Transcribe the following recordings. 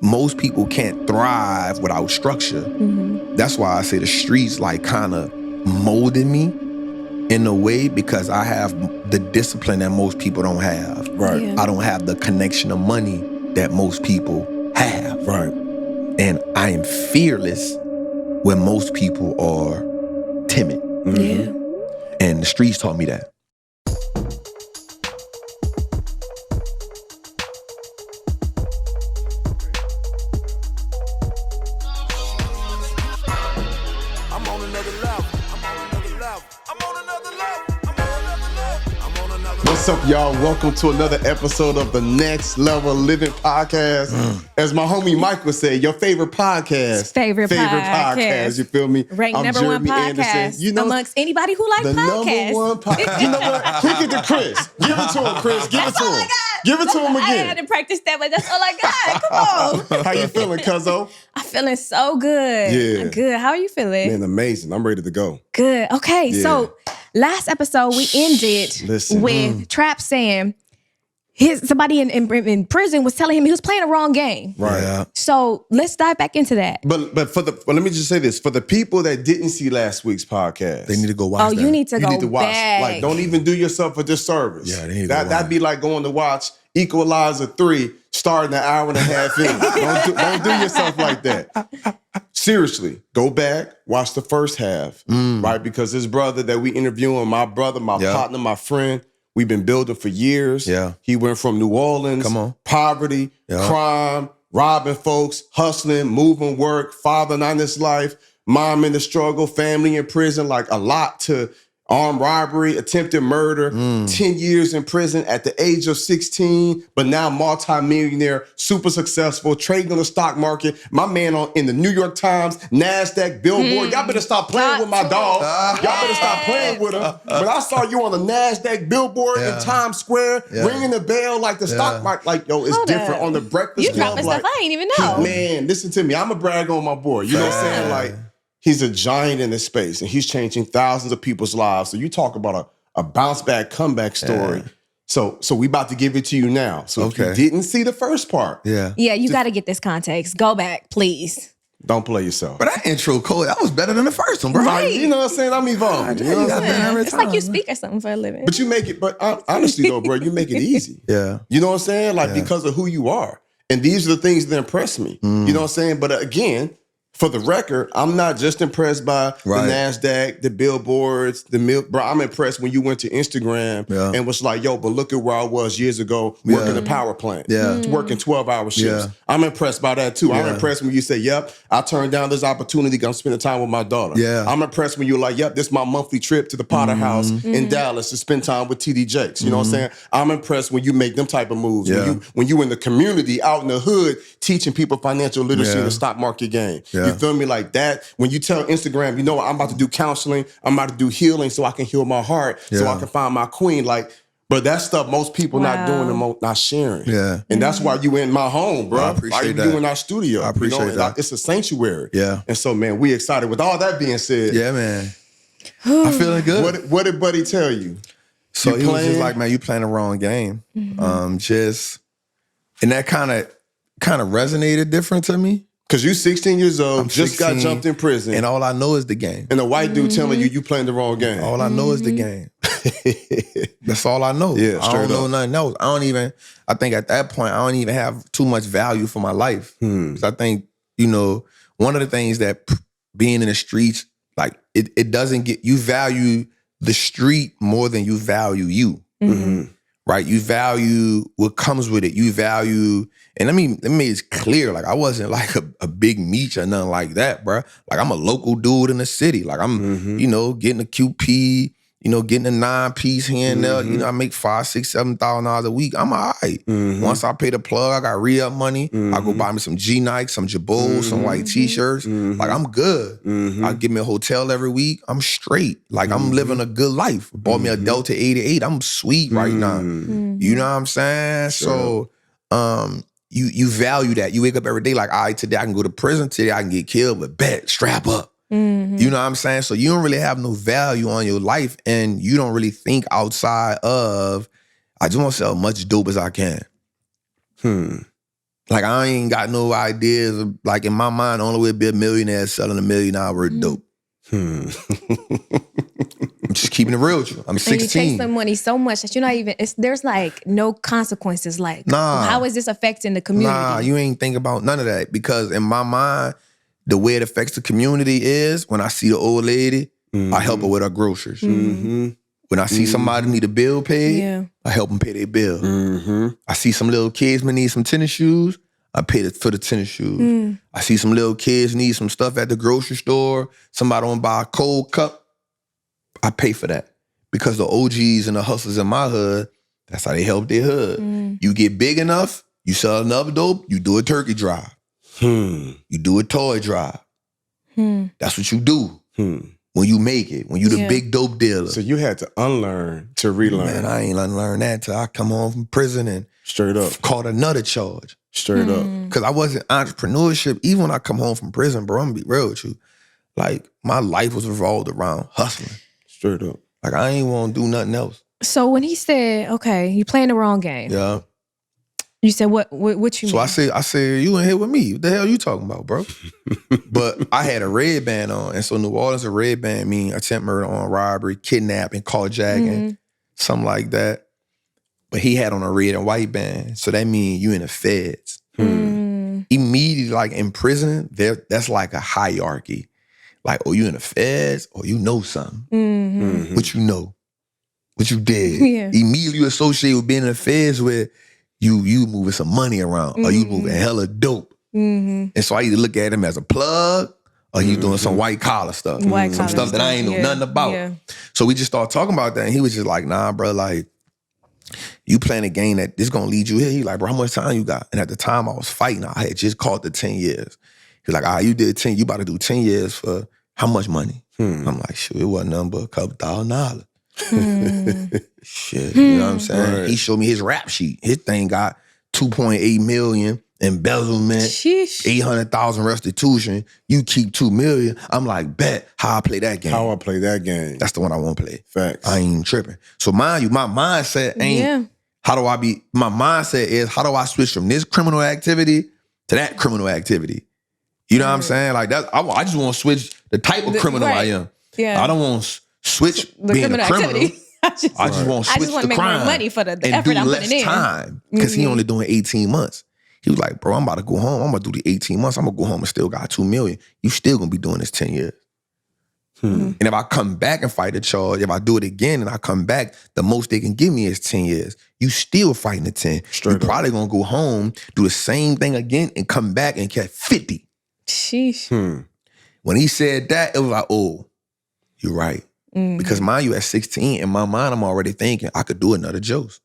most people can't thrive without structure. That's why I say the streets like kind of molded me in a way, because I have the discipline that most people don't have. Right. Yeah. I don't have the connection of money that most people have. Right. And I am fearless when most people are timid. Yeah. And the streets taught me that. What's up, y'all? Welcome to another episode of the Next Level Living Podcast. As my homie Mike would say, your favorite podcast. Favorite podcast. You feel me? Ranked I'm number one Jeremy podcast Anderson. You know, amongst anybody who likes the podcasts. number one podcast. You know what? Kick it to Chris. Give it to him, Chris. Give it to him. Give it to him I had again. to practice that, but that's all I got. Come on. How you feeling, cuzzo? I'm feeling so good. Yeah. I'm good. How are you feeling? Man, amazing. I'm ready to go. Good. Okay, Yeah. so last episode we ended Listen. with Trap saying somebody in prison was telling him he was playing the wrong game. Right. Yeah. So let's dive back into that. But let me just say this. For the people that didn't see last week's podcast, They need to go watch that. You need to go watch. back. Like, don't even do yourself a disservice. Yeah, they need to go that'd watch. be like going to watch Equalizer 3 starting an hour and a half in. don't do yourself like that. Seriously, go back, watch the first half, right? Because this brother that we interviewing, my brother, my Yeah. partner, my friend, we've been building for years. Yeah. He went from New Orleans, Come on. poverty, Yeah. crime, robbing folks, hustling, moving work, father not his life, mom in the struggle, family in prison, like a lot, to armed robbery, attempted murder, 10 years in prison at the age of 16, but now multi-millionaire, super successful, trading on the stock market. My man in the New York Times, NASDAQ, Billboard. Y'all better stop playing with my dog. Y'all better stop playing with him. When I saw you on the NASDAQ, Billboard in Times Square, ringing the bell like the stock market, like, yo, it's Hold different. up. On the Breakfast You Club, dropping like, stuff I ain't even know. man, listen to me. I'm a brag on my boy. You know what I'm saying? Like, he's a giant in this space, and he's changing thousands of people's lives. So you talk about a bounce back, comeback story. So we about to give it to you now. So if you didn't see the first part, Yeah. Yeah, you got to get this context. Go back, please. don't play yourself. But that intro, Cole, that was better than the first one, bro. Right. You know what I'm saying? I'm evolving. You know what I'm saying? every It's like time, you man. speak or something for a living. But you make it, but honestly though, bro, you make it easy. Yeah. You know what I'm saying? Like, because of who you are. And these are the things that impress me. You know what I'm saying? But again, for the record, I'm not just impressed by the NASDAQ, the billboards, bro, I'm impressed when you went to Instagram and was like, yo, but look at where I was years ago working the power plant. Working 12-hour shifts. Yeah. I'm impressed by that too. I'm impressed when you say, yep, I turned down this opportunity. I'm spending time with my daughter. Yeah. I'm impressed when you're like, yep, this is my monthly trip to the Potter House in Dallas to spend time with TD Jakes. You know what I'm saying? I'm impressed when you make them type of moves. Yeah. When you in the community, out in the hood, teaching people financial literacy in the stock market game. You feel me? Like that. When you tell Instagram, you know what, I'm about to do counseling, I'm about to do healing so I can heal my heart, so I can find my queen. Like, but that stuff most people not doing and not sharing. Yeah. And that's why you in my home, bro. I appreciate why that. you in our studio. I appreciate that. It's a sanctuary. Yeah. And so, man, we excited. With all that being said, Yeah, man. I'm feeling good. what did Buddy tell you? So You he was just playing? like, man, you playing the wrong game. And that kind of resonated different to me. Because you 16 years old, I'm just got 16, jumped in prison, And all I know is the game. and a white dude telling you playing the wrong game. All I know is the game. That's all I know. Yeah, I straight don't know up. nothing else. I think at that point, I don't even have too much value for my life. 'Cause I think, one of the things that being in the streets, like it doesn't get, you value the street more than you value you. Right? You value what comes with it. You value, and let me make it clear, like I wasn't like a big meech or nothing like that, bro. Like I'm a local dude in the city. Like I'm, getting a QP, getting a 9-piece here and there. I make $5,000, $6,000, $7,000 a week. I'm all right. Once I pay the plug, I got re-up money. I go buy me some G Nikes, some Jabos, some white t-shirts. Like I'm good. I get me a hotel every week. I'm straight. Like I'm living a good life. Bought me a Delta 88. I'm sweet right now. You know what I'm saying? Sure. So you value that. You wake up every day like, all right, today I can go to prison. Today I can get killed, but bet, strap up. You know what I'm saying? So you don't really have no value on your life, and you don't really think outside of, I just want to sell as much dope as I can. Like, I ain't got no ideas. Like, in my mind, the only way to be a millionaire is selling $1 million worth of dope. I'm just keeping it real with you. I'm 16. And you chase the money so much that you're not even, there's like no consequences. Like, how is this affecting the community? Nah, you ain't think about none of that. Because in my mind, the way it affects the community is when I see the old lady, I help her with her groceries. When I see somebody need a bill paid, I help them pay their bill. I see some little kids may need some tennis shoes, I pay for the tennis shoes. I see some little kids need some stuff at the grocery store, somebody want to buy a cold cup, I pay for that. Because the OGs and the hustlers in my hood, that's how they help their hood. You get big enough, you sell enough dope, you do a turkey drive. You do a toy drive. That's what you do. When you make it, when you the big dope dealer. So you had to unlearn to relearn. Man, I ain't unlearn that till I come home from prison and straight up caught another charge. Straight up. Because I wasn't entrepreneurship. Even when I come home from prison, bro, I'm gonna be real with you. Like, my life was revolved around hustling. Straight up. Like, I ain't want to do nothing else. So when he said, okay, you playing the wrong game. Yeah. You said, what you mean? So I said, you in here with me. What the hell you talking about, bro? But I had a red band on. And so New Orleans, a red band mean attempt murder, armed robbery, kidnapping, carjacking, something like that. But he had on a red and white band. So that means you in the feds. Immediately, like in prison, that's like a hierarchy. Like, oh, you in the feds or you know something. What you know. What you did. Immediately you associate with being in the feds with you moving some money around or you moving hella dope. And so I either look at him as a plug or you doing some white collar stuff. Some stuff that I ain't know nothing about. So we just started talking about that and he was just like, nah, bro, like, you playing a game that this gonna lead you here. He like, bro, how much time you got? And at the time I was fighting, I had just caught the 10 years. He was like, you did 10, you about to do 10 years for how much money? I'm like, shoot, it wasn't nothing but a couple $1,000. Shit, you know what I'm saying? Right. He showed me his rap sheet. His thing got 2.8 million embezzlement, 800,000 restitution. You keep 2 million. I'm like, bet how I play that game. How I play that game. That's the one I want to play. Facts. I ain't even tripping. So mind you, my mindset ain't my mindset is how do I switch from this criminal activity to that criminal activity? You know what I'm saying? Like that, I just want to switch the type of criminal I am. I don't want to switch being a criminal. I just want to switch the make crime more money for the and effort do I'm less putting in. time because he only doing 18 months. He was like, bro, I'm about to go home. I'm about to do the 18 months. I'm going to go home and still got 2 million. You still going to be doing this 10 years. And if I come back and fight the charge, if I do it again and I come back, the most they can give me is 10 years. You still fighting the 10. You're probably going to go home, do the same thing again and come back and catch 50. Sheesh. When he said that, it was like, oh, you're right. Because mind you, at 16, in my mind, I'm already thinking I could do another Joe's.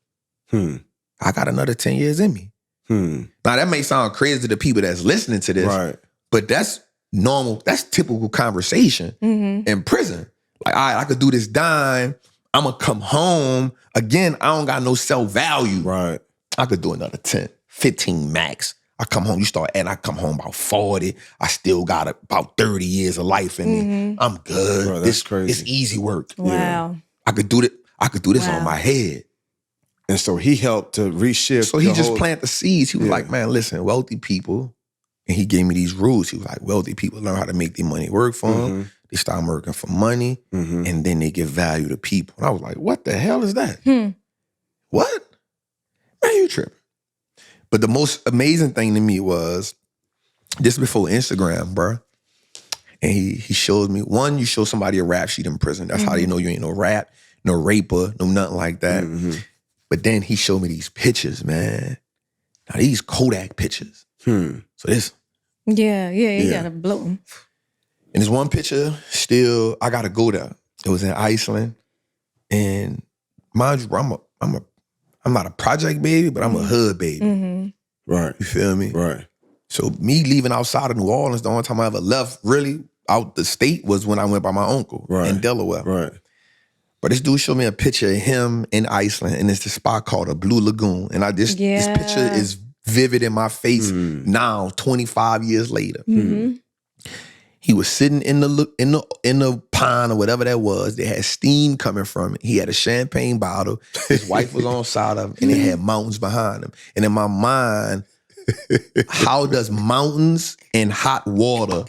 I got another 10 years in me. Now, that may sound crazy to the people that's listening to this, but that's normal. That's typical conversation in prison. Like, all right, I could do this dime. I'm going to come home. Again, I don't got no self-value. Right. I could do another 10, 15 max. I come home, you start adding, I come home about 40. I still got about 30 years of life in me. I'm good. Bro, that's crazy. It's easy work. Wow. Yeah. I could do this on my head. And so he helped to reshift. So he just planted the seeds. He was like, man, listen, wealthy people, and he gave me these rules. He was like, wealthy people learn how to make their money work for them. They start working for money, and then they give value to people. And I was like, what the hell is that? What? Man, you tripping. But the most amazing thing to me was, just before Instagram, bro, and he showed me, one, you show somebody a rap sheet in prison. That's how they know you ain't no rap, no raper, no nothing like that. But then he showed me these pictures, man. Now, these Kodak pictures. So this. Yeah, you gotta blow them. And there's one picture, still, I gotta go there. It was in Iceland. And mind you, bro, I'm not a project baby, but I'm a hood baby. Right. You feel me? Right. So me leaving outside of New Orleans, the only time I ever left really out the state was when I went by my uncle in Delaware. Right. But this dude showed me a picture of him in Iceland, and it's the spot called a Blue Lagoon. And this picture is vivid in my face now, 25 years later. He was sitting in the pond or whatever that was. They had steam coming from it. He had a champagne bottle. His wife was on side of him, and it had mountains behind him. And in my mind, how does mountains and hot water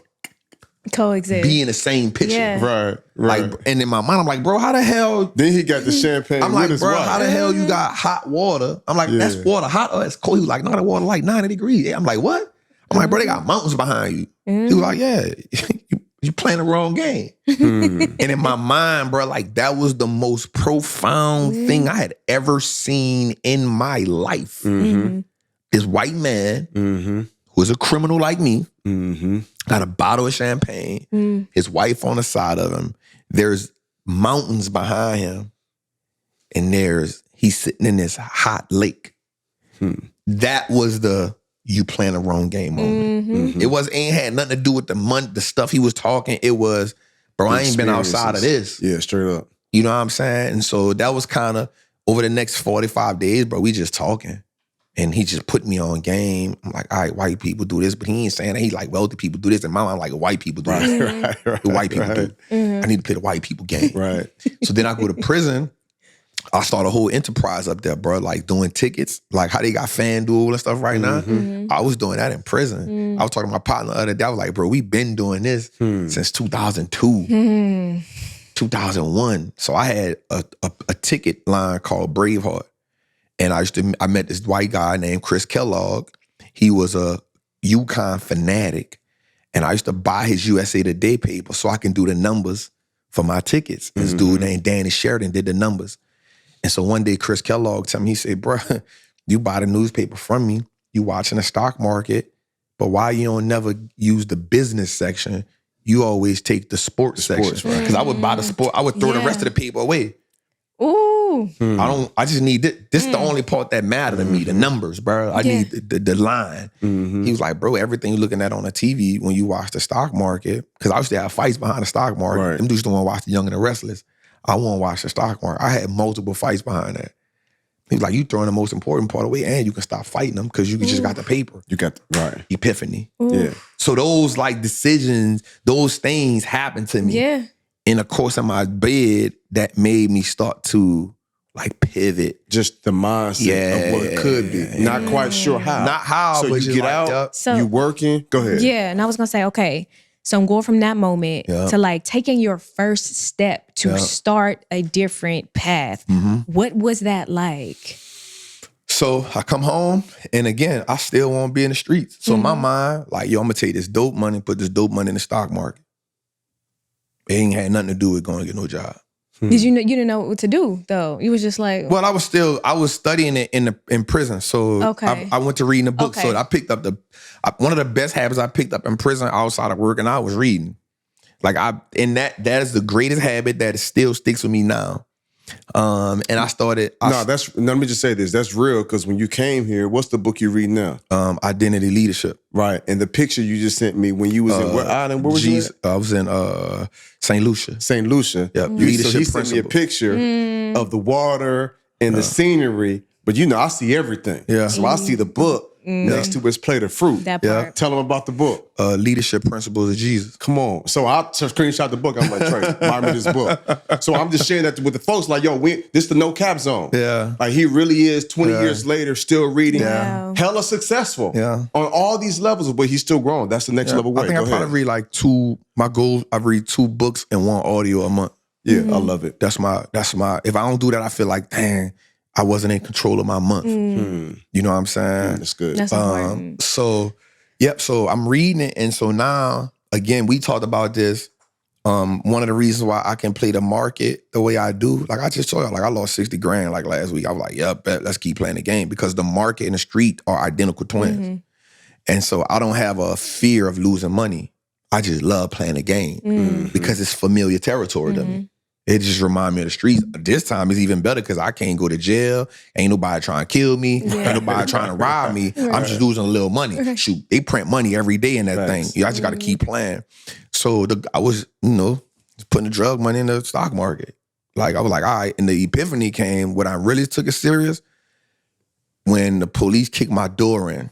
Coexist. be in the same picture? Yeah. Right. Like, and in my mind, I'm like, bro, how the hell? Then he got the champagne. I'm with like, his bro, wife. how the hell you got hot water? I'm like, that's water hot or it's cold? He was like, no, the water like 90 degrees. I'm like, what? I'm like, bro, they got mountains behind you. He was like, yeah, you playing the wrong game. And in my mind, bro, like that was the most profound thing I had ever seen in my life. This white man who was a criminal like me, got a bottle of champagne, his wife on the side of him. There's mountains behind him, and he's sitting in this hot lake. That was the you playing the wrong game moment. It ain't had nothing to do with the money, the stuff he was talking. It was, bro, I ain't been outside of this. Yeah, straight up. You know what I'm saying? And so that was kind of over the next 45 days, bro, we just talking. And he just put me on game. I'm like, all right, white people do this, but he ain't saying that. He like, wealthy people do this. And my mind, like, white people do this. The white people do. I need to play the white people game. Right. So then I go to prison. I start a whole enterprise up there, bro, like doing tickets, like how they got FanDuel and stuff right now. I was doing that in prison. I was talking to my partner the other day. I was like, bro, we've been doing this since 2002, 2001. So I had a ticket line called Braveheart. And I met this white guy named Chris Kellogg. He was a UConn fanatic. And I used to buy his USA Today paper so I can do the numbers for my tickets. This dude named Danny Sheridan did the numbers. And so one day Chris Kellogg told me, he said, bro, you buy the newspaper from me, you watching the stock market, but why you don't never use the business section? You always take the sports section. Because I would buy the sport, I would throw the rest of the paper away. Ooh. I just need this. This is the only part that matter to me, the numbers, bro. I need the line. He was like, bro, everything you're looking at on the TV when you watch the stock market, because I used to have fights behind the stock market. Right. Them dudes don't want to watch The Young and the Restless. I want to watch the stock market. I had multiple fights behind that. He was like, you throwing the most important part away and you can stop fighting them because you just got the paper. You got right. Epiphany. Yeah. So those like decisions, those things happened to me. Yeah. In the course of my bed that made me start to like pivot. Just the mindset of what it could be. Not quite sure how. Not how, so but you just get like out, that. So- you working. Go ahead. Yeah. And I was going to say, okay, so I'm going from that moment to like taking your first step to start a different path. What was that like? So I come home, and again, I still want to be in the streets. So in my mind, like, yo, I'm going to take this dope money, put this dope money in the stock market. It ain't had nothing to do with going to get no job. Did you know, you didn't know what to do though? You was just like, Well, I was studying it in prison. So I went to reading a book. Okay. So I picked up one of the best habits I picked up in prison outside of working out was reading. Like that is the greatest habit that still sticks with me now. And I started. Let me just say this. That's real, because when you came here, what's the book you read now? Identity Leadership. Right. And the picture you just sent me when you was in what island? Where was you at? I was in St. Lucia. St. Lucia. Yep. So Leadership he sent me a principles. picture of the water and the scenery, but I see everything. Yeah. So I see the book next to his plate of fruit. that part. Tell him about the book. Leadership Principles of Jesus. Come on. So I screenshot the book. I'm like, Trey, buy me this book. So I'm just sharing that with the folks like, yo, this the no cap zone. Yeah. Like he really is 20 years later still reading. Yeah. Hella successful. Yeah. On all these levels, but he's still growing. That's the next level way. I think Go I probably ahead. read like my goal, I read 2 books and 1 audio a month. Yeah, I love it. That's my, if I don't do that, I feel like, dang, I wasn't in control of my month. You know what I'm saying? That's good. That's important. So I'm reading it. And so now, again, we talked about this. One of the reasons why I can play the market the way I do, like I just told y'all, like I lost 60 grand like last week. I was like, yep, let's keep playing the game, because the market and the street are identical twins. And so I don't have a fear of losing money. I just love playing the game because it's familiar territory to me. It just reminds me of the streets. This time is even better because I can't go to jail. Ain't nobody trying to kill me. Ain't nobody trying to rob me. I'm just losing a little money. Shoot, they print money every day in that thing. I just got to keep playing. So I was, just putting the drug money in the stock market. Like I was like, all right. And the epiphany came when I really took it serious, when the police kicked my door in.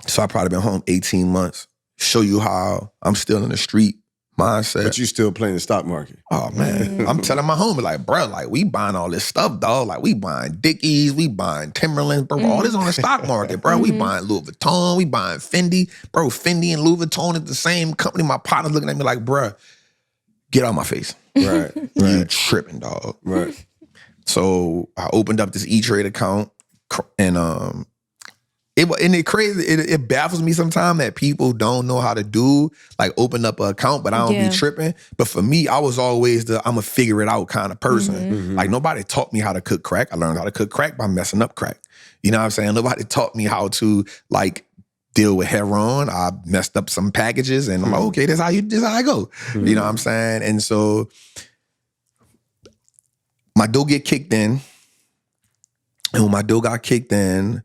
So I probably been home 18 months. Show you how I'm still in the street mindset. But you still playing the stock market. Oh man, I'm telling my homie like, bro, like we buying all this stuff, dog. Like we buying Dickies, we buying Timberlands, bro. All this on the stock market, bro. We buying Louis Vuitton, we buying Fendi, bro. Fendi and Louis Vuitton is the same company. My partner's looking at me like, bro, get out my face. Right. You tripping, dog. Right. So I opened up this E-Trade account, and it crazy. It baffles me sometimes that people don't know how to do, like open up an account, but I don't be tripping. But for me, I was always I'm a figure it out kind of person. Like nobody taught me how to cook crack. I learned how to cook crack by messing up crack. You know what I'm saying? Nobody taught me how to like deal with heroin. I messed up some packages, and I'm like, okay, this how I go. You know what I'm saying? And so my dough get kicked in, and when my dough got kicked in,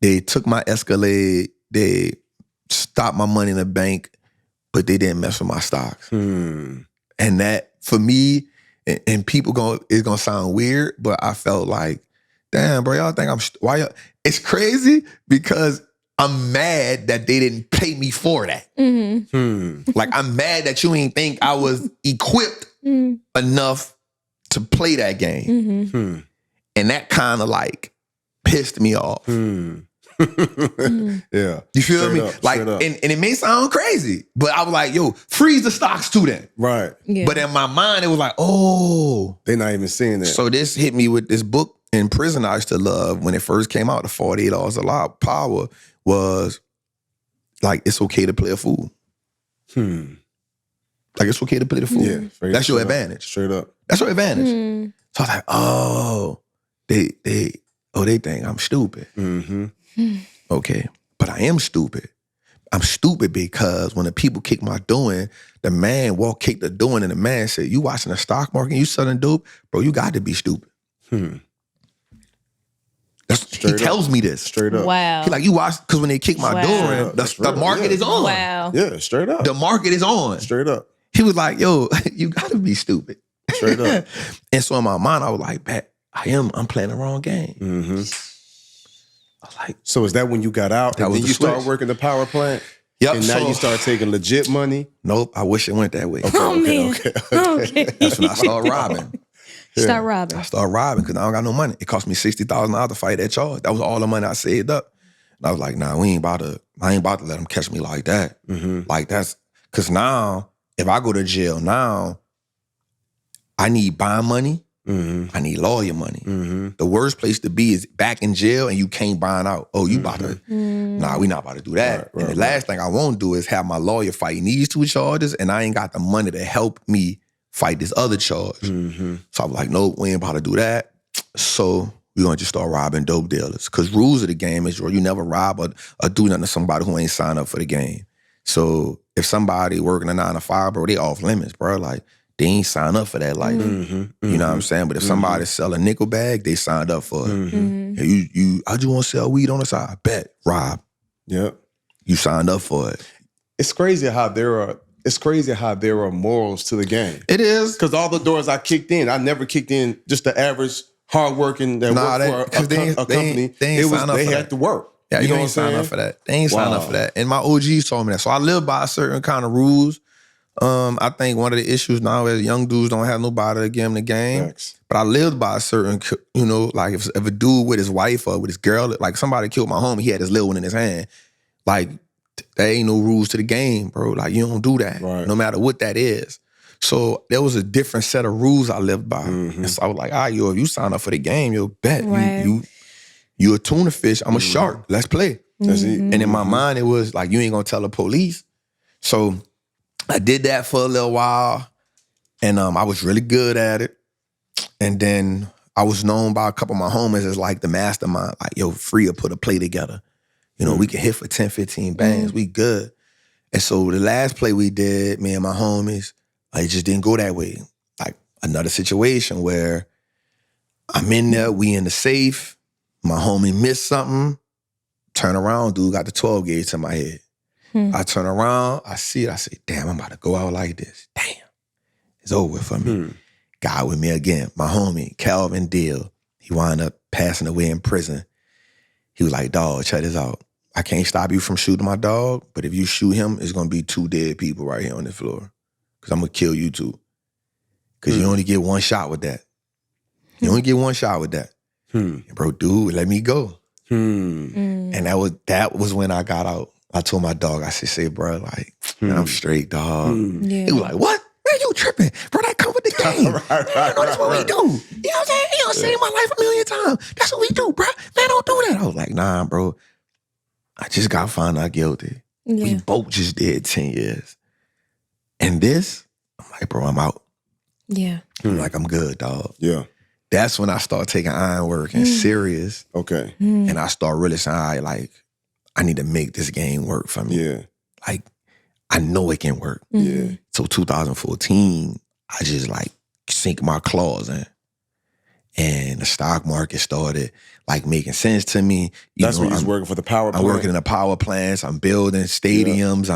they took my Escalade, they stopped my money in the bank, but they didn't mess with my stocks. And that, for me, and people it's gonna sound weird, but I felt like, damn, bro, y'all think why y'all? It's crazy because I'm mad that they didn't pay me for that. Like, I'm mad that you ain't think I was equipped enough to play that game. And that kind of like pissed me off. Yeah. You feel me? Like, and it may sound crazy, but I was like, yo, freeze the stocks too then. Right. Yeah. But in my mind, it was like, oh. They're not even seeing that. So this hit me with this book in prison I used to love when it first came out, The 48 Laws of Power, was like, it's okay to play a fool. Like, it's okay to play the fool. Yeah. That's your advantage. Straight up. That's your advantage. So I was like, oh, they think I'm stupid. Okay, but I am stupid. I'm stupid because when the people kick my doing, the man kick the doing, and the man said, you watching the stock market, you selling dope, bro, you got to be stupid. He tells me this. Straight up. Wow. He like, you watch, because when they kick my door, the market is on. Wow. Yeah, straight up. The market is on. Straight up. He was like, yo, you got to be stupid. Straight up. And so in my mind, I was like, I'm playing the wrong game. I was like, so is that when you got out and then you started working the power plant? Yep. And now you start taking legit money? Nope. I wish it went that way. Okay. That's when I started robbing. Start robbing. I started robbing because I don't got no money. It cost me $60,000 to fight that charge. That was all the money I saved up. And I was like, nah, I ain't about to let them catch me like that. Like that's, because now, if I go to jail now, I need bond money. I need lawyer money. The worst place to be is back in jail and you can't bond out. Oh, you about to, nah, we not about to do that. And the last thing I won't do is have my lawyer fighting these two charges and I ain't got the money to help me fight this other charge. So I'm like, nope, we ain't about to do that. So we're gonna just start robbing dope dealers. Because rules of the game is, you never rob or do nothing to somebody who ain't signed up for the game. So if somebody working a 9 to 5, bro, they off limits, bro. Like, they ain't signed up for that life. You know what I'm saying? But if somebody sell a nickel bag, they signed up for it. I just want to sell weed on the side. Bet, rob. Yep. You signed up for it. It's crazy how there are morals to the game. It is. Because all the doors I kicked in, I never kicked in just the average hardworking that worked for a company. They had to work. Yeah, you ain't signed up for that. They ain't signed up for that. And my OGs told me that. So I live by a certain kind of rules. I think one of the issues now is young dudes don't have nobody to give them the game. Thanks. But I lived by a certain, like if a dude with his wife or with his girl, like somebody killed my homie, he had his little one in his hand. Like, there ain't no rules to the game, bro. Like, you don't do that, no matter what that is. So there was a different set of rules I lived by. And so I was like, if you sign up for the game, you'll bet. Right. You a tuna fish, I'm a shark. Let's play. That's it. And in my mind, it was like, you ain't gonna tell the police. So I did that for a little while, and I was really good at it. And then I was known by a couple of my homies as like the mastermind. Like, yo, free to put a play together. We can hit for 10, 15 bangs. We good. And so the last play we did, me and my homies, it just didn't go that way. Like another situation where I'm in there, we in the safe, my homie missed something, turn around, dude got the 12 gauge to my head. I turn around, I see it, I say, damn, I'm about to go out like this. Damn, it's over for me. Guy with me again, my homie, Calvin Deal, he wound up passing away in prison. He was like, dog, check this out. I can't stop you from shooting my dog, but if you shoot him, it's gonna be 2 dead people right here on the floor. Cause I'm gonna kill you too. Cause you only get one shot with that. You only get one shot with that. Bro, dude, let me go. And that was when I got out. I told my dog, I said, bro, like, man, I'm straight, dog. Yeah. He was like, what? Man, you tripping. Bro, that come with the game. That's what we do. You know what I'm saying? You know, saved my life a million times. That's what we do, bro. Man, don't do that. I was like, nah, bro. I just got found out guilty. Yeah. We both just did 10 years. And this, I'm like, bro, I'm out. Yeah. I'm like, I'm good, dog. Yeah. That's when I start taking ironwork and serious. Okay. And I start really saying, like, I need to make this game work for me. Yeah. Like, I know it can work. Yeah. So 2014, I just like sink my claws in. And the stock market started like making sense to me. That's when you was working for the power plant. I'm working in the power plants. I'm building stadiums.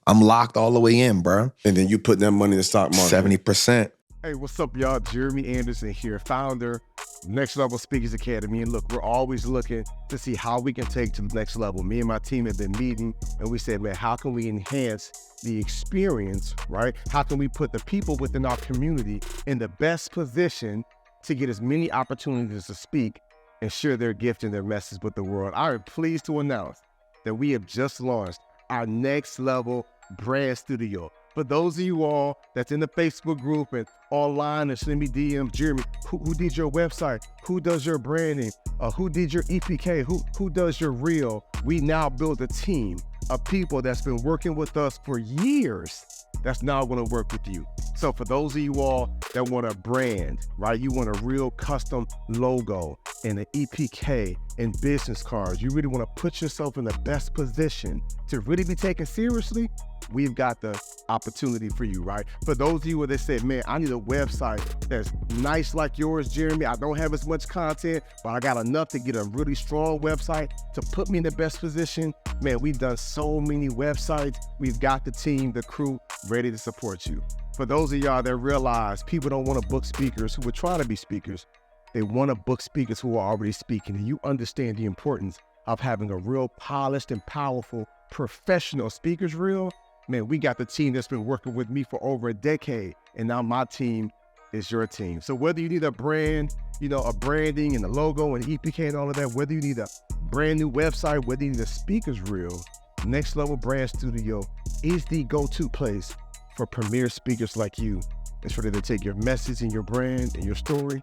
I'm locked all the way in, bro. And then you put that money in the stock market. 70%. Hey, what's up, y'all? Jeremy Anderson here, founder of Next Level Speakers Academy. And look, we're always looking to see how we can take to the next level. Me and my team have been meeting, and we said, man, how can we enhance the experience, right? How can we put the people within our community in the best position to get as many opportunities to speak and share their gift and their message with the world? I am pleased to announce that we have just launched our Next Level brand studio. For those of you all that's in the Facebook group and online and send me DMs, Jeremy, who did your website? Who does your branding? Who did your EPK? Who does your reel? We now build a team of people that's been working with us for years that's now going to work with you. So for those of you all that want a brand, right? You want a real custom logo and an EPK and business cards. You really want to put yourself in the best position to really be taken seriously. We've got the opportunity for you, right? For those of you that said, man, I need a website that's nice like yours, Jeremy. I don't have as much content, but I got enough to get a really strong website to put me in the best position. Man, we've done so many websites. We've got the team, the crew ready to support you. For those of y'all that realize people don't want to book speakers who are trying to be speakers, they want to book speakers who are already speaking, and you understand the importance of having a real polished and powerful professional speakers reel. Man, we got the team that's been working with me for over a decade, and now my team is your team. So whether you need a brand, you know, a branding and a logo and EPK and all of that, whether you need a brand new website, whether you need a speakers reel, Next Level Brand Studio is the go-to place for premier speakers like you. It's ready to take your message and your brand and your story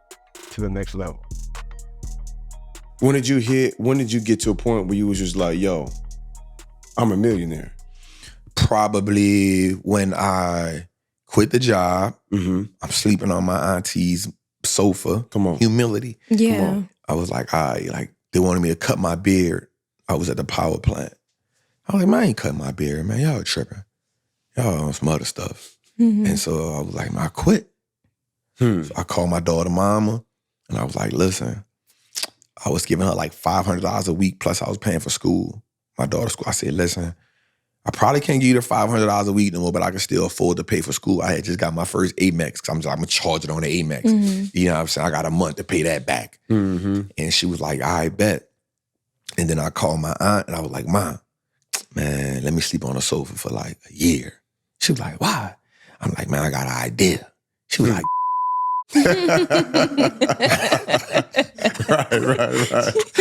to the next level. When did you get to a point where you was just like, yo, I'm a millionaire? Probably when I quit the job. I'm sleeping on my auntie's sofa. Come on. Humility. Yeah. Come on. I was like, like they wanted me to cut my beard. I was at the power plant. I was like, man, I ain't cutting my beard, man. Y'all tripping. Y'all on some other stuff. And so I was like, man, I quit. So I called my daughter mama, and I was like, listen, I was giving her like $500 a week, plus I was paying for school. My daughter's school. I said, listen, I probably can't give you the $500 a week no more, but I can still afford to pay for school. I had just got my first Amex, because I'm going to charge it on the Amex. You know what I'm saying? I got a month to pay that back. And she was like, I bet. And then I called my aunt, and I was like, Mom, man, let me sleep on the sofa for like a year. She was like, why? I'm like, man, I got an idea. She was like, Right.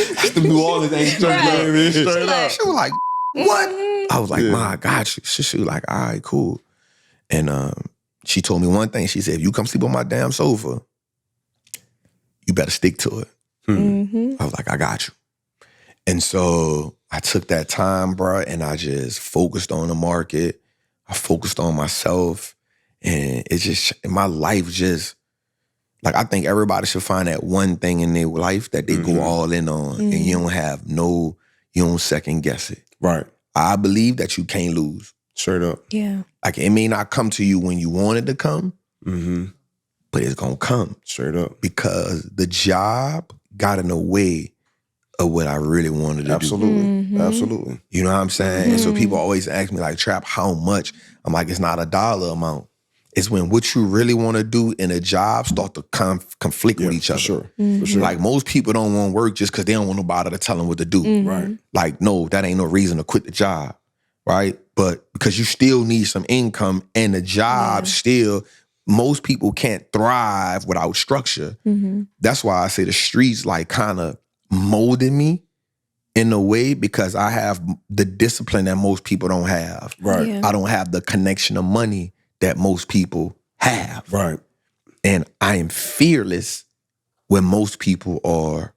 That's the New Orleans ain't straight up. Straight up. She was like, what? I was like, Ma, I got you. She was like, all right, cool. And she told me one thing. She said, if you come sleep on my damn sofa, you better stick to it. I was like, I got you. And so I took that time, bro, and I just focused on the market. I focused on myself. And it just, my life just, like, I think everybody should find that one thing in their life that they go all in on, and you don't second guess it. Right. I believe that you can't lose. Straight up. Yeah. Like, it may not come to you when you want it to come, but it's going to come. Straight up. Because the job got in the way of what I really wanted to do. Absolutely. You know what I'm saying? And so people always ask me, like, Trap, how much? I'm like, it's not a dollar amount. is when what you really want to do in a job start to conflict with each other. For sure. Like most people don't want to work just because they don't want nobody to tell them what to do. Right. Like, no, that ain't no reason to quit the job. Right. But because you still need some income and the job still, most people can't thrive without structure. That's why I say the streets like kind of molded me in a way because I have the discipline that most people don't have. Right. Yeah. I don't have the connection of money that most people have. Right. And I am fearless when most people are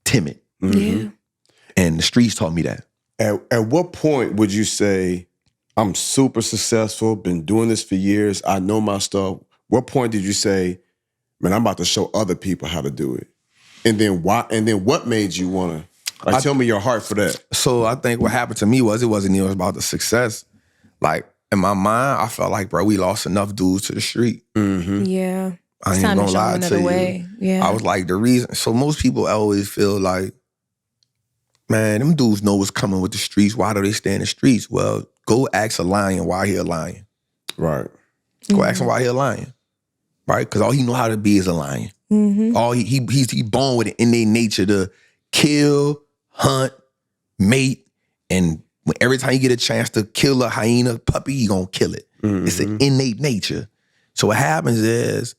timid. Yeah. And the streets taught me that. At what point would you say, I'm super successful, been doing this for years, I know my stuff? What point did you say, man, I'm about to show other people how to do it? And then why? And then what made you want to, tell me your heart for that? So I think what happened to me was it wasn't even about the success. Like in my mind, I felt like, bro, we lost enough dudes to the street. Yeah. I It's ain't time to gonna show lie another to you. way. Yeah. I was like, the reason. So most people always feel like, man, them dudes know what's coming with the streets. Why do they stay in the streets? Well, go ask a lion why he a lion. Right. Go ask him why he a lion. Right? Because all he know how to be is a lion. All he's born with it in their nature to kill, hunt, mate, and every time you get a chance to kill a hyena puppy, you gonna kill it. It's an innate nature. So what happens is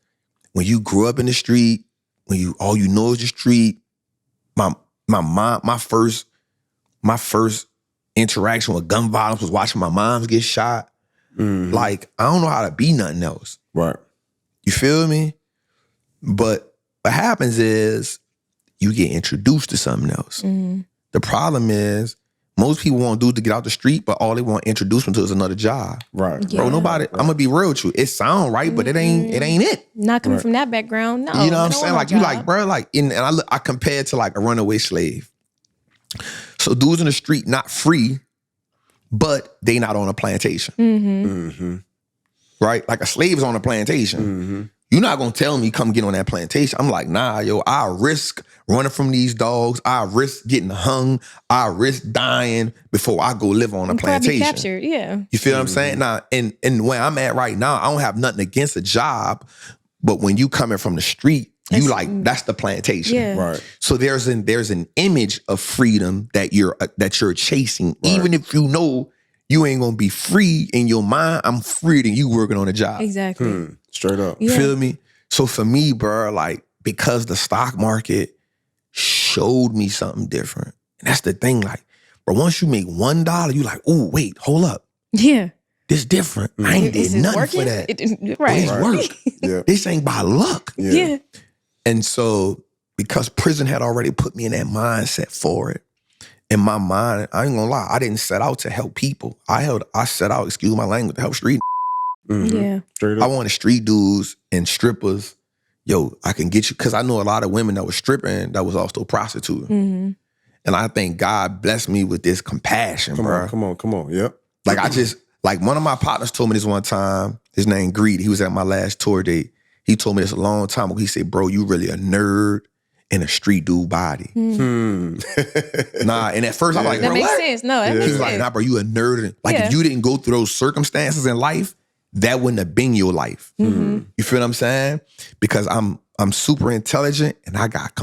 when you grew up in the street, when all you know is the street, my mom, my first interaction with gun violence was watching my moms get shot. Like, I don't know how to be nothing else. Right. You feel me? But what happens is you get introduced to something else. The problem is most people want to do to get out the street, but all they want to introduce them to is another job. Right. Yeah. Bro, nobody, I'm gonna be real with you. It sound right, but it ain't it. Not coming from that background. No. You know what I I'm don't saying? want Like no you job. like, bro, like and I compare it to like a runaway slave. So dudes in the street not free, but they not on a plantation. Right? Like a slave is on a plantation. You're not gonna tell me come get on that plantation. I'm like, nah, yo, I risk running from these dogs. I risk getting hung. I risk dying before I go live on a Probably plantation. captured. Yeah. You feel what I'm saying? Now, and where I'm at right now, I don't have nothing against a job, but when you coming from the street, you like that's the plantation. Yeah. Right. So there's an image of freedom that you're chasing, even if you know you ain't gonna be free in your mind. I'm free than you working on a job. Exactly. Straight up. Yeah. Feel me? So for me, bro, like because the stock market showed me something different, and that's the thing. Like, bro, once you make $1, you like, oh wait, hold up, Yeah. this different. I ain't Is did it nothing working? for that. Right. This work. Yeah. This ain't by luck. Yeah. And so because prison had already put me in that mindset for it, in my mind, I ain't gonna lie, I didn't set out to help people. I set out, excuse my language, to help street. Yeah. Straight I up. wanted street dudes and strippers. Yo, I can get you, because I know a lot of women that was stripping that was also prostituting. And I think God blessed me with this compassion, bro. Come on. Yep. Like I just, like one of my partners told me this one time, his name Greedy, he was at my last tour date. He told me this a long time ago. He said, bro, you really a nerd in a street dude body. Nah, and at first I'm like, That bro, makes what? sense. No, that He makes was like, sense. nah, bro, you a nerd. Like Yeah. if you didn't go through those circumstances in life, that wouldn't have been your life. You feel what I'm saying? Because I'm super intelligent and I got,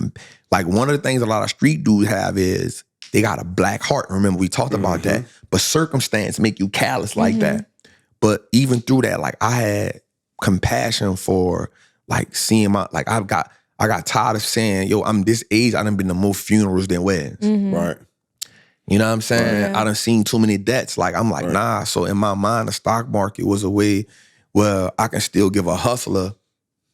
like one of the things a lot of street dudes have is they got a black heart. Remember, we talked about that. But circumstance make you callous like that. But even through that, like I had compassion for like seeing my, like I got tired of saying, yo, I'm this age, I done been to more funerals than weddings. Right. You know what I'm saying? Yeah. I done seen too many debts. Like I'm like, nah. So in my mind, the stock market was a way where I can still give a hustler,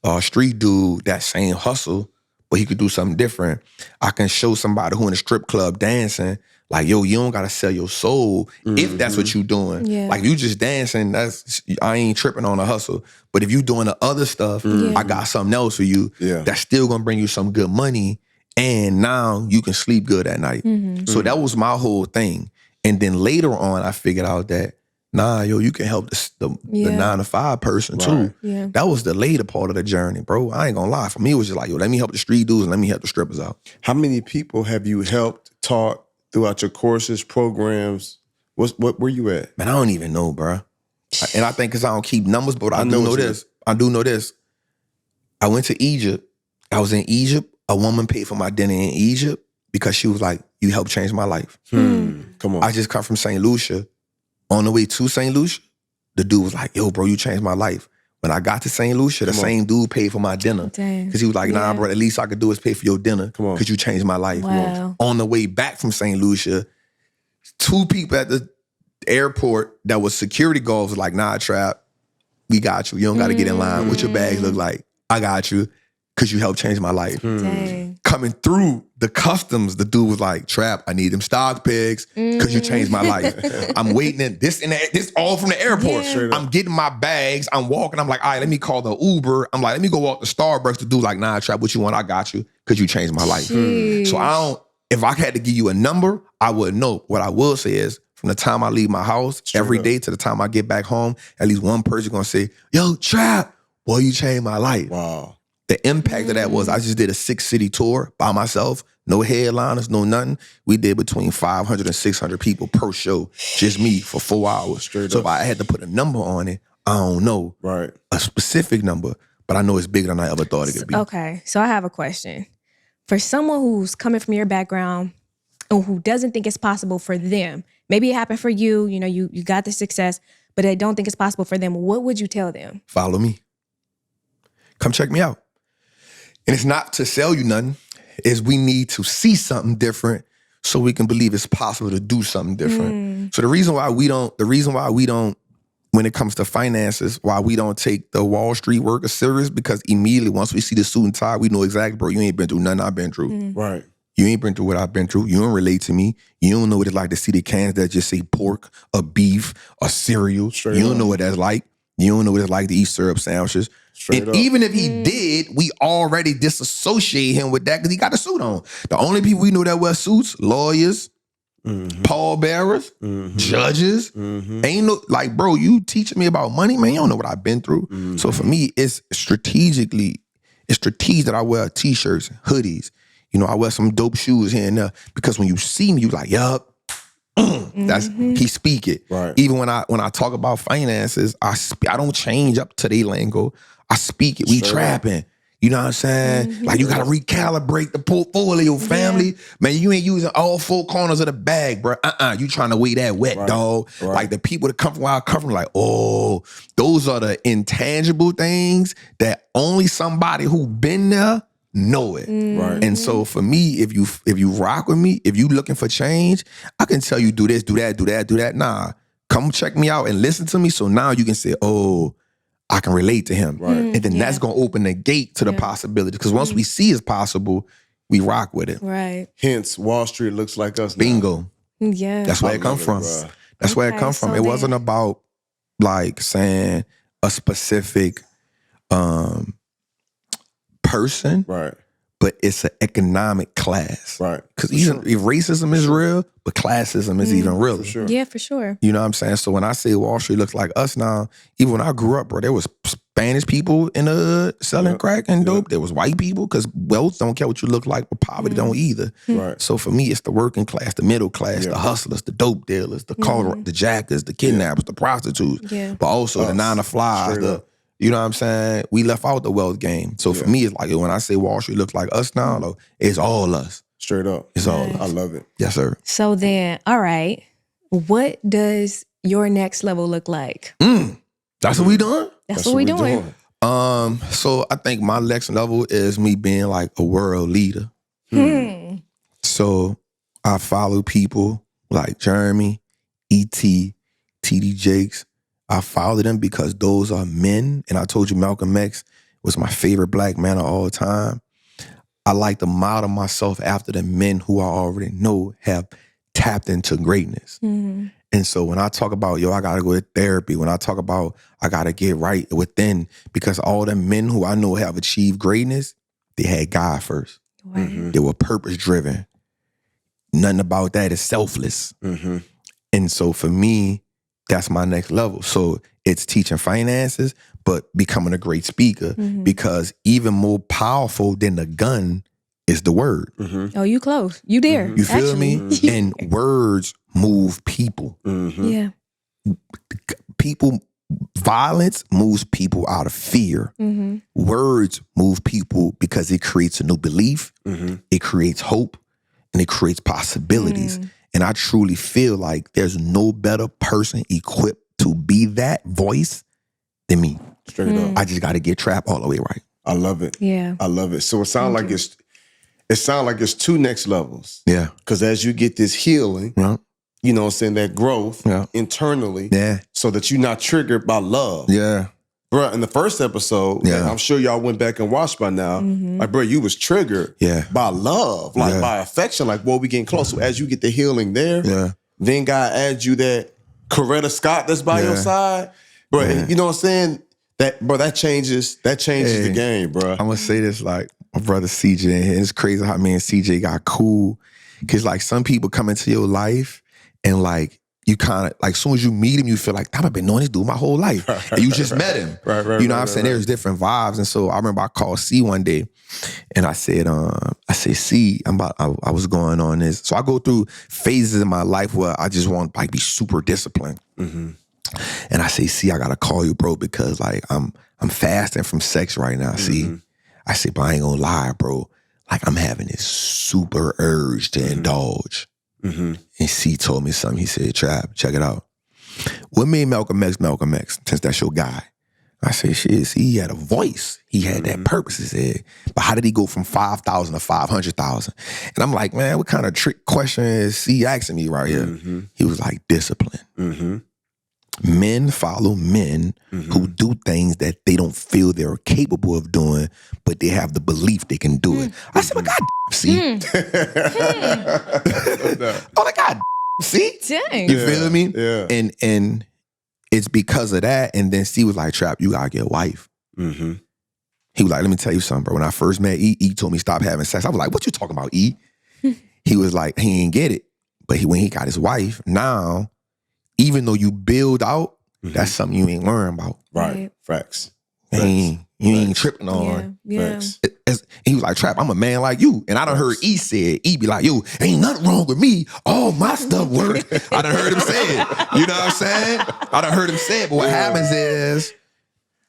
a street dude, that same hustle, but he could do something different. I can show somebody who in a strip club dancing, like, yo, you don't gotta sell your soul if that's what you doing. Yeah. Like you just dancing, I ain't tripping on a hustle. But if you doing the other stuff, I got something else for you that's still gonna bring you some good money. And now you can sleep good at night. So that was my whole thing. And then later on, I figured out that, nah, yo, you can help the 9-to-5 person too. Yeah. That was the later part of the journey, bro. I ain't gonna lie. For me, it was just like, yo, let me help the street dudes and let me help the strippers out. How many people have you helped, taught throughout your courses, programs? What where you at? Man, I don't even know, bro. And I think because I don't keep numbers, but I do know this. I do know this. I went to Egypt. I was in Egypt. A woman paid for my dinner in Egypt because she was like, you helped change my life. Come on. I just come from St. Lucia. On the way to St. Lucia, the dude was like, yo, bro, you changed my life. When I got to St. Lucia, the same dude paid for my dinner. Because he was like, nah, bro, the least I could do is pay for your dinner because you changed my life. Wow. On the way back from St. Lucia, 2 people at the airport that was security guards was like, nah, Trap, we got you. You don't got to get in line. What your bags look like? I got you because you helped change my life. Dang. Coming through the customs, the dude was like, Trap, I need them stock pigs because you changed my life. I'm waiting in this and that, this all from the airport. Yeah. I'm getting my bags. I'm walking. I'm like, all right, let me call the Uber. I'm like, let me go walk to Starbucks. The dude like, nah, Trap, what you want? I got you because you changed my life. So I don't, if I had to give you a number, I wouldn't know. What I will say is, from the time I leave my house every day to the time I get back home, at least one person gonna say, yo, Trap, boy, you changed my life. Wow. The impact of that was I just did a 6-city tour by myself, no headliners, no nothing. We did between 500 and 600 people per show, just me for 4 hours. So if I had to put a number on it, I don't know a specific number, but I know it's bigger than I ever thought it could be. Okay, so I have a question. For someone who's coming from your background and who doesn't think it's possible for them, maybe it happened for you, you know, you got the success, but they don't think it's possible for them, what would you tell them? Follow me. Come check me out. And it's not to sell you nothing. It's we need to see something different so we can believe it's possible to do something different. So the reason why we don't, when it comes to finances, why we don't take the Wall Street worker serious, because immediately once we see the suit and tie, we know exactly, bro, you ain't been through nothing I've been through. Right. You ain't been through what I've been through. You don't relate to me. You don't know what it's like to see the cans that just say pork or beef or cereal. You don't know what that's like. You don't know what it's like to eat syrup sandwiches. And even if he did, we already disassociate him with that because he got a suit on. The only people we know that wear suits, lawyers, pallbearers, judges. Ain't no, like, bro, you teaching me about money, man, you don't know what I've been through. So for me, it's strategic that I wear t-shirts, hoodies. You know, I wear some dope shoes here and there because when you see me, you like, yup. That's he speak it. Right. Even when I talk about finances, I don't change up to their lingo. I speak it. We trapping. You know what I'm saying? Like you gotta recalibrate the portfolio, family. Man, you ain't using all 4 corners of the bag, bro. You trying to weigh that wet, dog. Like the people that come from where I come from, like, oh, those are the intangible things that only somebody who been there know it. Right. And so for me, if you rock with me, if you looking for change, I can tell you do this, do that, do that, do that. Nah, come check me out and listen to me. So now you can say, oh, I can relate to him. Right. And then that's gonna open the gate to the possibility. Because once we see it's possible, we rock with it. Right. Hence, Wall Street looks like us. Bingo. Now. Yeah. That's where it come from. That's where it come from. It wasn't about like saying a specific person, right? But it's an economic class, right? Because even if racism is real, but classism is even realer. For sure. Yeah, for sure. You know what I'm saying? So when I say Wall Street looks like us now, even when I grew up, bro, there was Spanish people in selling crack and dope. There was white people because wealth don't care what you look like, but poverty don't either. Right. So for me, it's the working class, the middle class, the hustlers, the dope dealers, the jackers, the kidnappers, the prostitutes, but also the 9-to-5s, you know what I'm saying? We left out the wealth game. So for me, it's like when I say Wall Street looks like us now, though, it's all us. Straight up. It's all us. I love it. Yes, sir. So then, all right, what does your next level look like? That's what we doing? That's what we doing. So I think my next level is me being like a world leader. So I follow people like Jeremy, E.T., T.D. Jakes. I follow them because those are men. And I told you Malcolm X was my favorite black man of all time. I like to model myself after the men who I already know have tapped into greatness. And so when I talk about, I got to go to therapy, when I talk about I got to get right within, because all the men who I know have achieved greatness, they had God first. They were purpose driven. Nothing about that is selfless. And so for me, that's my next level. So it's teaching finances, but becoming a great speaker, because even more powerful than the gun is the word. Oh, you close. You there. You feel me? And words move people. Yeah. People Violence moves people out of fear. Words move people because it creates a new belief, it creates hope, and it creates possibilities. And I truly feel like there's no better person equipped to be that voice than me. Straight up. I just got to get Trap all the way right. I love it. Yeah. I love it. So it sounds like it's two next levels. Yeah. Because as you get this healing, Yeah. you know what I'm saying, that growth Yeah. internally, Yeah. so that you're not triggered by love. Yeah. Bro, in the first episode, Yeah. and I'm sure y'all went back and watched by now, like, bro, you was triggered by love, like by affection, like, well, we getting close. So as you get the healing there, then God adds you that Coretta Scott that's by your side. Bro, and you know what I'm saying? That changes the game, bro. I'm gonna say this, like, my brother CJ, and it's crazy how me and CJ got cool. Cause like some people come into your life and like you kind of, like, as soon as you meet him, you feel like, damn, I've been knowing this dude my whole life. And you just met him. You know what I'm saying? There's different vibes. And so I remember I called C one day and I said, C, I was going on this. So I go through phases in my life where I just want to like be super disciplined. And I say, C, I gotta call you, bro, because like I'm fasting from sex right now, C. I say, but I ain't gonna lie, bro. Like I'm having this super urge to indulge. And C told me something. He said, Trap, check it out. What made Malcolm X Malcolm X, since that's your guy? I said, shit, see, he had a voice. He had that purpose, he said. But how did he go from 5,000 to 500,000? And I'm like, man, what kind of trick question is C asking me right here? He was like, discipline. Men follow men who do things that they don't feel they're capable of doing, but they have the belief they can do it. I said, well, God, see? Oh, my God, see? Dang. You feel me? Yeah. And it's because of that. And then C was like, Trap, you gotta get a wife. He was like, let me tell you something, bro. When I first met E told me stop having sex. I was like, what you talking about, E? He was like, he ain't get it. But when he got his wife, now, even though you build out, that's something you ain't learn about. Right. Facts. You ain't tripping on. Facts. He was like, Trap, I'm a man like you. And I done heard E say it. E be like, yo, ain't nothing wrong with me. All my stuff work. I done heard him say it. You know what I'm saying? I done heard him say it. But what happens is,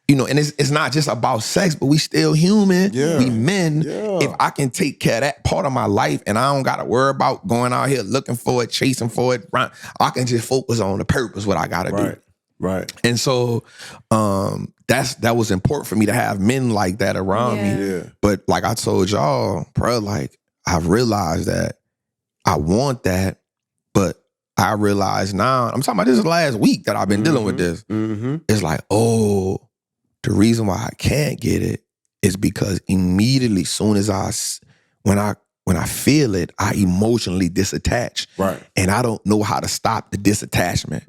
you know, and it's not just about sex, but we still human. We men. If I can take care of that part of my life and I don't got to worry about going out here looking for it, chasing for it, I can just focus on the purpose, what I got to do. Right. And so that was important for me to have men like that around me. But like I told y'all, bro, like I realized that I want that, but I realize now, I'm talking about this last week that I've been dealing with this. It's like, oh, the reason why I can't get it is because immediately, soon as when I feel it, I emotionally disattach. And I don't know how to stop the disattachment.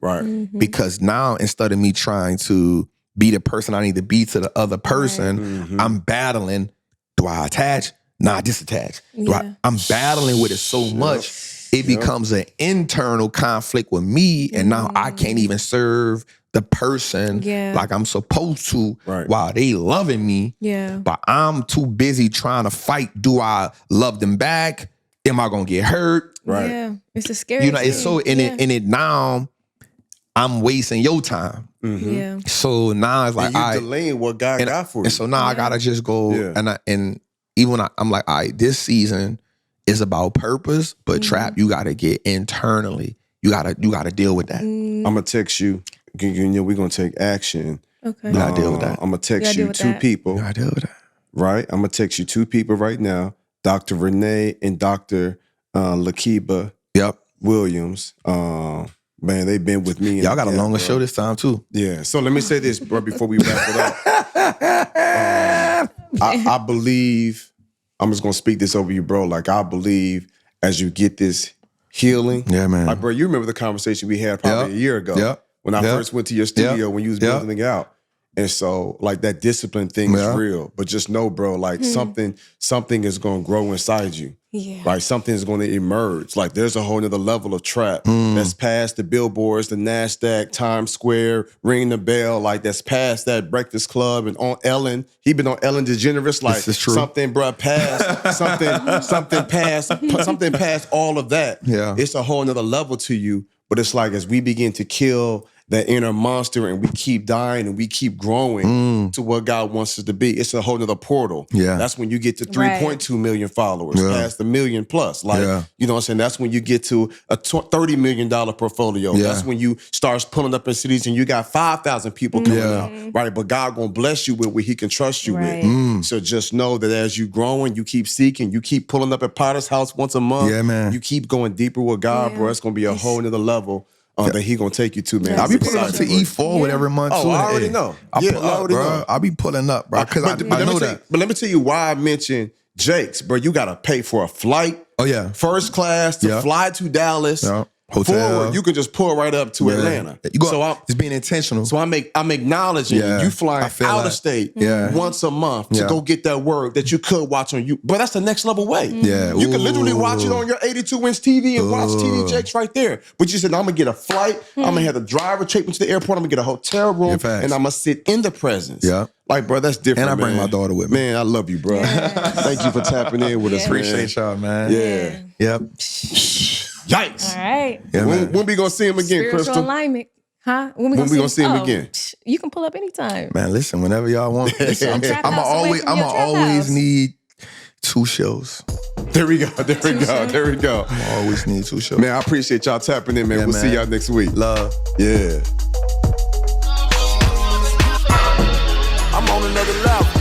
Because now, instead of me trying to be the person I need to be to the other person, I'm battling. Do I attach? Nah, I disattach. I'm battling with it so much, it becomes an internal conflict with me, and now I can't even serve the person like I'm supposed to while they loving me. But I'm too busy trying to fight. Do I love them back? Am I gonna get hurt? Yeah, it's a scary You know, thing. it's so in it now. I'm wasting your time. So now it's like, and you delaying what God got for you. And so now I gotta just go and even when I'm like, all right, this season is about purpose, but Trap, you gotta get internally. You gotta deal with that. I'm gonna text you. We're gonna take action. Okay. You gotta deal with that. I'm gonna text you two people. You gotta deal with that. Right? I'm gonna text you two people right now. Dr. Renee and Dr. Lakiba Williams. Man, they've been with me. Y'all got a longer show this time too. Yeah. So let me say this, bro, before we wrap it up. I believe, I'm just gonna speak this over you, bro. Like, I believe as you get this healing. Yeah, man. Like, bro, you remember the conversation we had probably a year ago when I first went to your studio when you was building it out. And so, like, that discipline thing is real. But just know, bro, like something is gonna grow inside you. Like something is gonna emerge. Like there's a whole nother level of Trap that's past the billboards, the NASDAQ, Times Square, ringing the bell. Like that's past that Breakfast Club and on Ellen. He been on Ellen DeGeneres. Like something, bro, past something past all of that. Yeah. It's a whole nother level to you. But it's like as we begin to kill that inner monster and we keep dying and we keep growing to what God wants us to be. It's a whole nother portal. Yeah. That's when you get to 3.2 million followers, past the million plus. Like, you know what I'm saying? That's when you get to a $30 million portfolio. Yeah. That's when you start pulling up in cities and you got 5,000 people coming out, right? But God gonna bless you with what he can trust you with. So just know that as you growing, you keep seeking, you keep pulling up at Potter's house once a month. Yeah, man. You keep going deeper with God, bro. It's gonna be a whole nother level that he gonna take you to, man. I'll be pulling up to E4 every month too. Oh, I already know. I pull up, bro. I'll be pulling up, bro, because I know that. But let me tell you why I mentioned Jake's, bro. You gotta pay for a flight. Oh yeah, first class to fly to Dallas. Hotel. Forward, you can just pull right up to Atlanta. You go, it's being intentional. So I'm acknowledging you flying out of state once a month to go get that word that you could watch on you. But that's the next level way. Yeah. You can literally watch it on your 82-inch TV and watch TD Jakes right there. But you said, I'm gonna get a flight, I'm gonna have the driver take me to the airport, I'm gonna get a hotel room, and I'm gonna sit in the presence. Yeah. Like, bro, that's different. And I bring my daughter with me. Man, I love you, bro. Thank you for tapping in with us, man. Appreciate y'all, man. Yeah. Yep. Yikes. All right. Yeah, when we gonna see him again, Spiritual Crystal? alignment. Huh? When we gonna see him again? You can pull up anytime. Man, listen, whenever y'all want. Listen, I'm always need 2 shows. There we go. There we go. I always need 2 shows. Man, I appreciate y'all tapping in, man. We'll see y'all next week. Love. Yeah. I'm on another level.